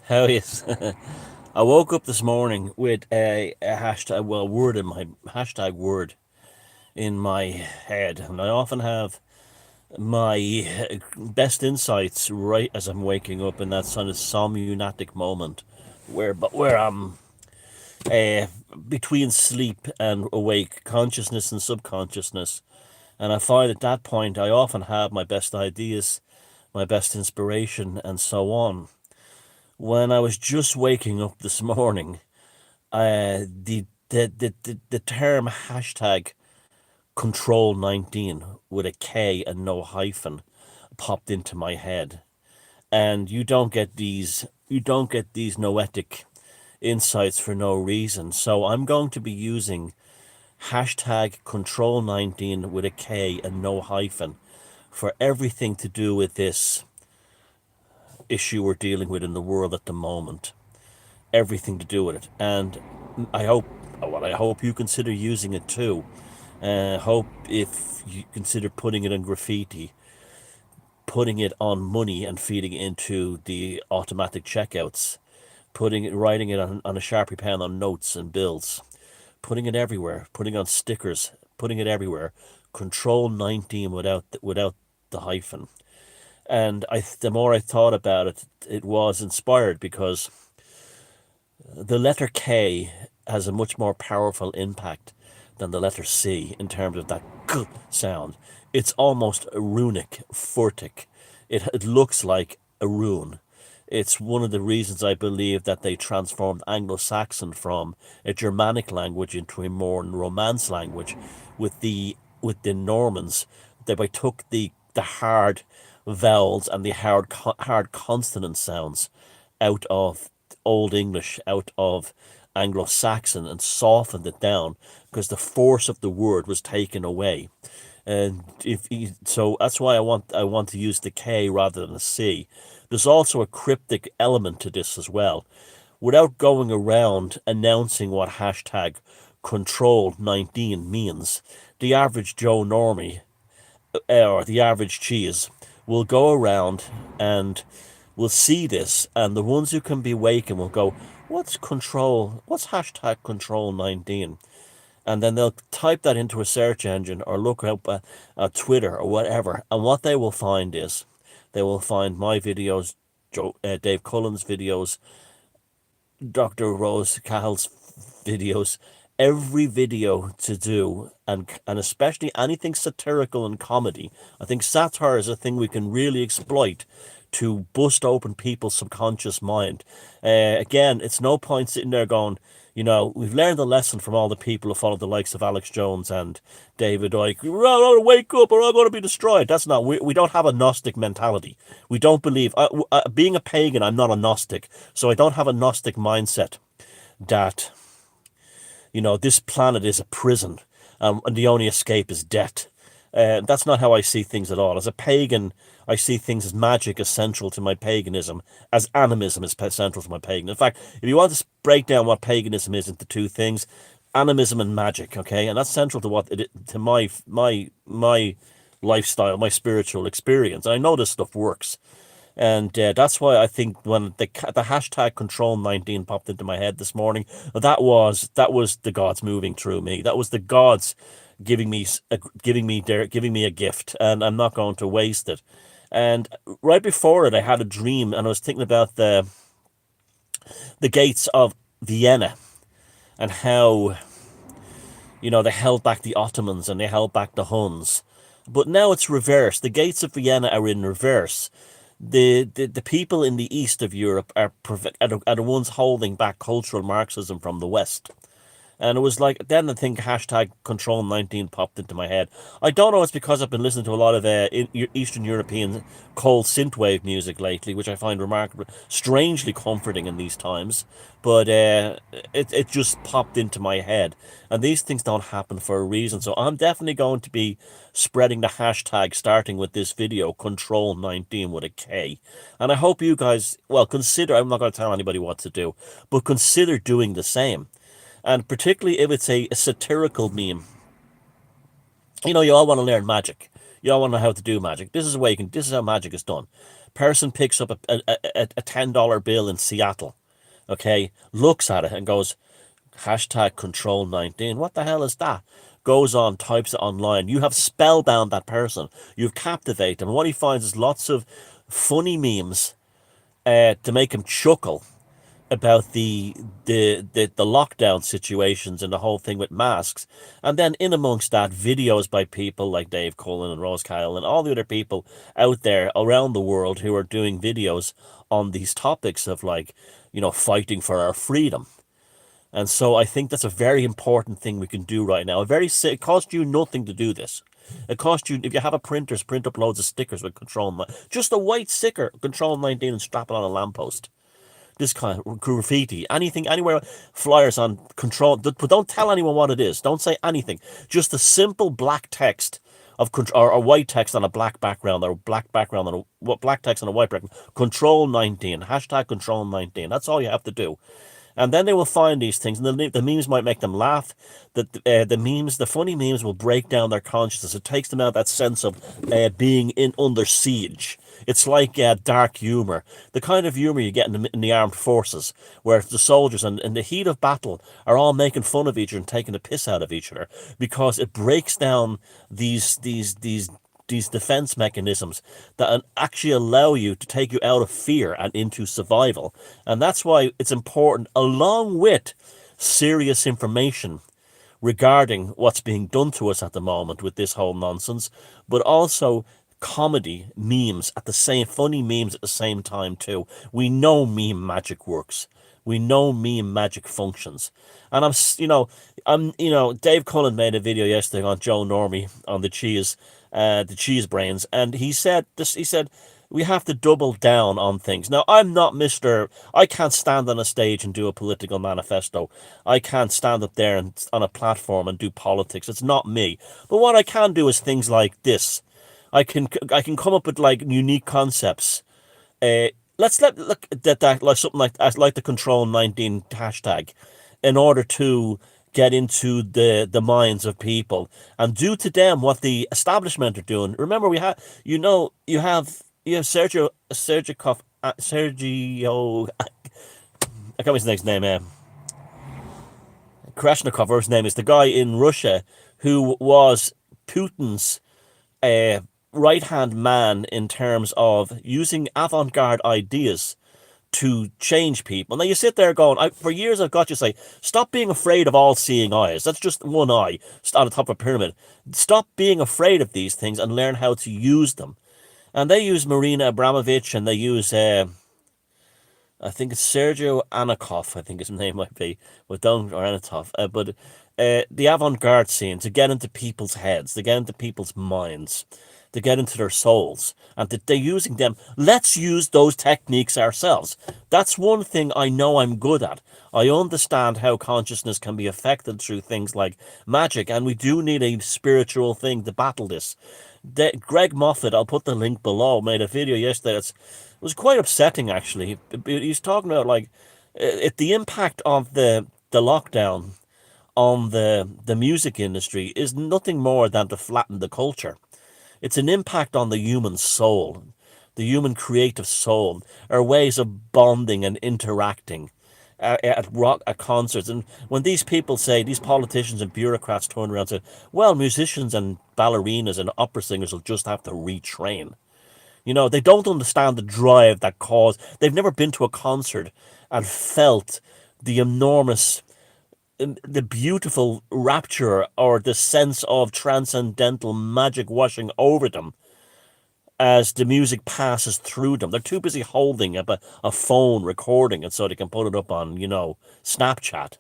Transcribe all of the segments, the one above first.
How is? I woke up this morning with a hashtag, well, word in my hashtag word in my head, and I often have my best insights right as I'm waking up in that sort of somnunatic moment, where I'm uh, between sleep and awake, consciousness and subconsciousness, and I find at that point I often have my best ideas, my best inspiration, and so on. When I was just waking up this morning, the term hashtag control 19 with a K and no hyphen popped into my head. And you don't get these noetic insights for no reason. So I'm going to be using hashtag control 19 with a K and no hyphen for everything to do with this issue we're dealing with in the world at the moment. Everything to do with it. And I hope, I hope you consider using it too. Hope if you consider putting it in graffiti, putting it on money and feeding it into the automatic checkouts, writing it on a Sharpie pen on notes and bills, putting it everywhere, putting on stickers, putting it everywhere. Control 19 without the hyphen. And the more I thought about it, it was inspired because the letter K has a much more powerful impact than the letter C in terms of that k sound. It's almost runic, furtic. It looks like a rune. It's one of the reasons I believe that they transformed Anglo-Saxon from a Germanic language into a more Romance language with the Normans. They took the hard vowels and the hard consonant sounds out of Old English, out of Anglo-Saxon, and softened it down because the force of the word was taken away. And so that's why I want to use the K rather than the C. There's also a cryptic element to this as well. Without going around announcing what hashtag control 19 means, the average Joe Normie or the average cheese will go around and will see this, and the ones who can be waking will go, what's hashtag control 19? And then they'll type that into a search engine or look up at Twitter or whatever, and what they will find is they will find my videos, Dave Cullen's videos, Dr. Rose Cahill's videos, every video to do, and especially anything satirical and comedy. I think satire is a thing we can really exploit to bust open people's subconscious mind. Again, it's no point sitting there going, we've learned a lesson from all the people who followed the likes of Alex Jones and David Icke. We're all going to wake up or I'm going to be destroyed. That's not, we don't have a Gnostic mentality. We don't believe, being a pagan, I'm not a Gnostic. So I don't have a Gnostic mindset that, this planet is a prison, and the only escape is death. That's not how I see things at all. As a pagan, I see things as magic is central to my paganism, as animism is central to my paganism. In fact, if you want to break down what paganism is into two things, animism and magic, okay, and that's central to to my lifestyle, my spiritual experience. And I know this stuff works. And that's why I think when the hashtag control 19 popped into my head this morning, that was the gods moving through me. That was the gods giving me a gift, and I'm not going to waste it. And right before it, I had a dream, and I was thinking about the gates of Vienna and how they held back the Ottomans and they held back the Huns. But now it's reversed. The gates of Vienna are in reverse. The people in the east of Europe are the ones holding back cultural Marxism from the West. And it was like, then I think hashtag control 19 popped into my head. I don't know, it's because I've been listening to a lot of Eastern European cold synthwave music lately, which I find remarkable, strangely comforting in these times. But it just popped into my head. And these things don't happen for a reason. So I'm definitely going to be spreading the hashtag starting with this video, control 19 with a K. And I hope you guys, well, consider, I'm not going to tell anybody what to do, but consider doing the same. And particularly if it's a satirical meme. You all want to learn magic. You all want to know how to do magic. This is how magic is done. Person picks up a $10 bill in Seattle, okay, looks at it and goes, hashtag control 19. What the hell is that? Goes on, types it online. You have spellbound that person. You've captivated them. And what he finds is lots of funny memes to make him chuckle about the lockdown situations and the whole thing with masks. And then in amongst that, videos by people like Dave Cullen and Rose Kyle and all the other people out there around the world who are doing videos on these topics of, like, fighting for our freedom. And so I think that's a very important thing we can do right now. It costs you nothing to do this. It costs you, if you have a printers, print up loads of stickers with just a white sticker, Control 19, and strap it on a lamppost. This kind of graffiti, anything, anywhere, flyers on Control, but don't tell anyone what it is. Don't say anything. Just a simple black text of or white text on a black background, or black background on black text on a white background. Control 19, hashtag Control 19. That's all you have to do. And then they will find these things, and the memes might make them laugh. The funny memes will break down their consciousness. It takes them out of that sense of being under siege. It's like dark humor, the kind of humor you get in the armed forces, where the soldiers in the heat of battle are all making fun of each other and taking the piss out of each other, because it breaks down these defense mechanisms that actually allow you to take you out of fear and into survival. And that's why it's important, along with serious information regarding what's being done to us at the moment with this whole nonsense, but also comedy memes at the same, funny memes at the same time too. We know meme magic works. We know meme magic functions. And Dave Cullen made a video yesterday on Joe Normie on the cheese brains, and he said this. He said we have to double down on things. Now, I'm not Mr. I can't stand on a stage and do a political manifesto. I can't stand up there and on a platform and do politics. It's not me. But what I can do is things like this. I can come up with, like, unique concepts. Let's look at that, like something like the Control 19 hashtag, in order to get into the minds of people and do to them what the establishment are doing. Remember, you have Sergio, I can't remember his next name. Kreshnikov, or his name is, the guy in Russia who was Putin's right-hand man in terms of using avant-garde ideas to change people. Now you sit there going, for years I've got you say, stop being afraid of all-seeing eyes. That's just one eye on the top of a pyramid. Stop being afraid of these things and learn how to use them. And they use Marina Abramovich, and they use, I think it's Sergio Anakov, I think his name might be, or Anatov, but the avant-garde scene, to get into people's heads, to get into people's minds, to get into their souls, and that they're using them. Let's use those techniques ourselves. That's one thing I know I'm good at. I understand how consciousness can be affected through things like magic, and we do need a spiritual thing to battle this. Greg Moffat, I'll put the link below, made a video yesterday. It was quite upsetting, actually. He's talking about, like, the impact of the lockdown on the music industry is nothing more than to flatten the culture. It's an impact on the human soul, the human creative soul, our ways of bonding and interacting at concerts. And when these people say, these politicians and bureaucrats turn around and say, well, musicians and ballerinas and opera singers will just have to retrain. They don't understand the drive that caused. They've never been to a concert and felt the enormous, the beautiful rapture, or the sense of transcendental magic washing over them as the music passes through them. They're too busy holding a phone recording it so they can put it up on, Snapchat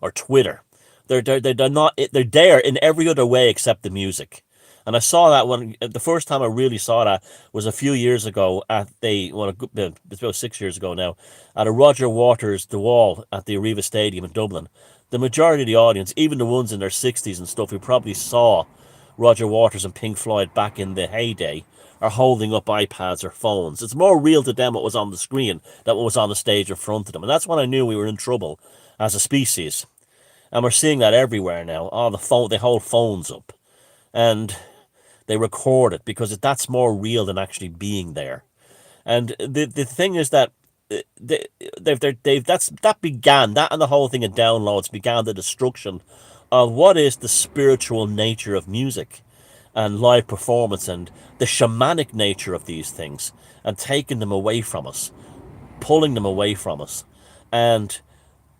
or Twitter. They're not. They're there in every other way except the music. And I saw that the first time I really saw that was a few years ago it's about 6 years ago now, at a Roger Waters' The Wall at the Aviva Stadium in Dublin. The majority of the audience, even the ones in their 60s and stuff, who probably saw Roger Waters and Pink Floyd back in the heyday, are holding up iPads or phones. It's more real to them what was on the screen than what was on the stage in front of them. And that's when I knew we were in trouble as a species. And we're seeing that everywhere now. They hold phones up. And They record it because that's more real than actually being there. And the thing is that they, that began that, and the whole thing of downloads began the destruction of what is the spiritual nature of music and live performance and the shamanic nature of these things, and taking them away from us, pulling them away from us. And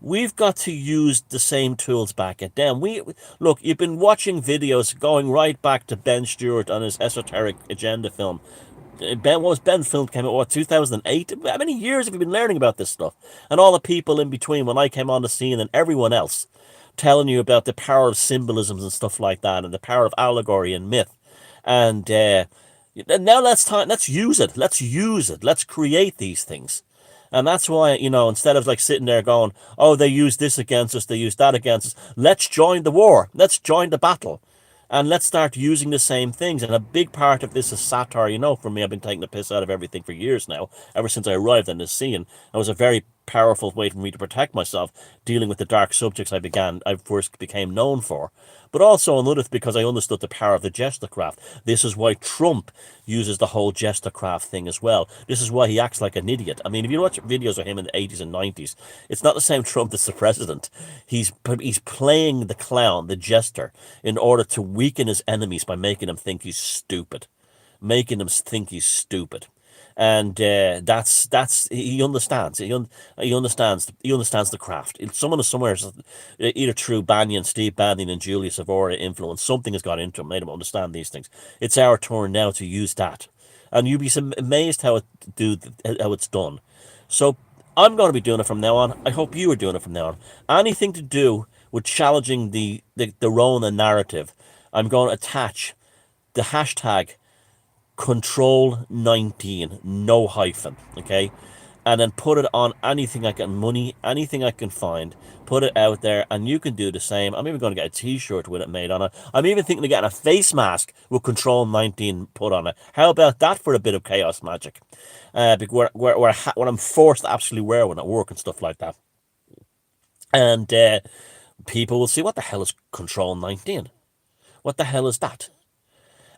we've got to use the same tools back at them. We look, you've been watching videos going right back to Ben Stewart on his esoteric agenda film. What was Ben film came out, what, 2008? How many years have you been learning about this stuff? And all the people in between when I came on the scene and everyone else telling you about the power of symbolisms and stuff like that, and the power of allegory and myth. And now let's use it. Let's use it. Let's create these things. And that's why, instead of like sitting there going, oh, they use this against us, they use that against us, let's join the war. Let's join the battle. And let's start using the same things. And a big part of this is satire. For me, I've been taking the piss out of everything for years now, ever since I arrived on this scene. It was a very powerful way for me to protect myself, dealing with the dark subjects I first became known for. But also another, because I understood the power of the Jester craft. This is why Trump uses the whole Jester craft thing as well. This is why he acts like an idiot. I mean, if you watch videos of him in the 80s and 90s, it's not the same Trump that's the president. He's playing the clown, the Jester, in order to weaken his enemies by making them think he's stupid. Making them think he's stupid. And that's he understands. He understands the craft. Someone somewhere, either through Steve Banyan, and Julius Evora influence, something has got into him, made him understand these things. It's our turn now to use that, and you'd be amazed how it's done. So I'm going to be doing it from now on. I hope you are doing it from now on. Anything to do with challenging the Rona narrative, I'm going to attach the hashtag Control 19, no hyphen, okay? And then put it on anything I can, money, anything I can find, put it out there, and you can do the same. I'm even going to get a t-shirt with it made on it. I'm even thinking of getting a face mask with Control 19 put on it. How about that for a bit of chaos magic? Where I'm forced to actually wear one at work and stuff like that. And people will see, what the hell is Control 19? What the hell is that?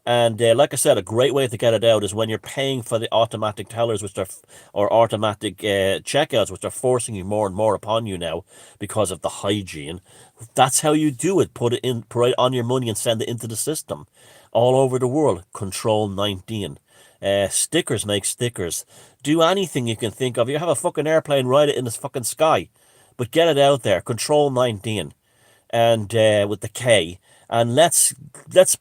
And like I said, a great way to get it out is when you're paying for the automatic tellers, or automatic checkouts, which are forcing you more and more upon you now because of the hygiene. That's how you do it. Put it on your money and send it into the system all over the world. Control 19. Stickers make stickers. Do anything you can think of. You have a fucking airplane, ride it in the fucking sky, but get it out there. Control 19, and with the K. And let's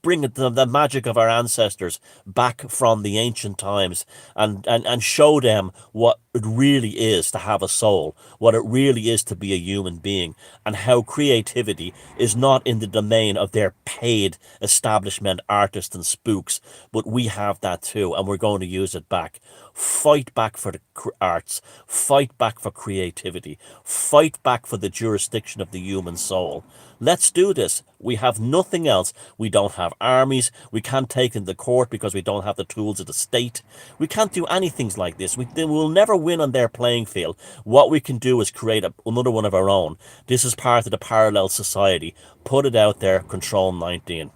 bring the magic of our ancestors back from the ancient times, and show them what it really is to have a soul, what it really is to be a human being, and how creativity is not in the domain of their paid establishment artists and spooks, but we have that too, and we're going to use it back. Fight back for the arts, fight back for creativity, fight back for the jurisdiction of the human soul. Let's do this. We have nothing else. We don't have armies. We can't take them to court because we don't have the tools of the state. We can't do anything like this. We'll never win on their playing field. What we can do is create another one of our own. This is part of the parallel society. Put it out there. Control 19.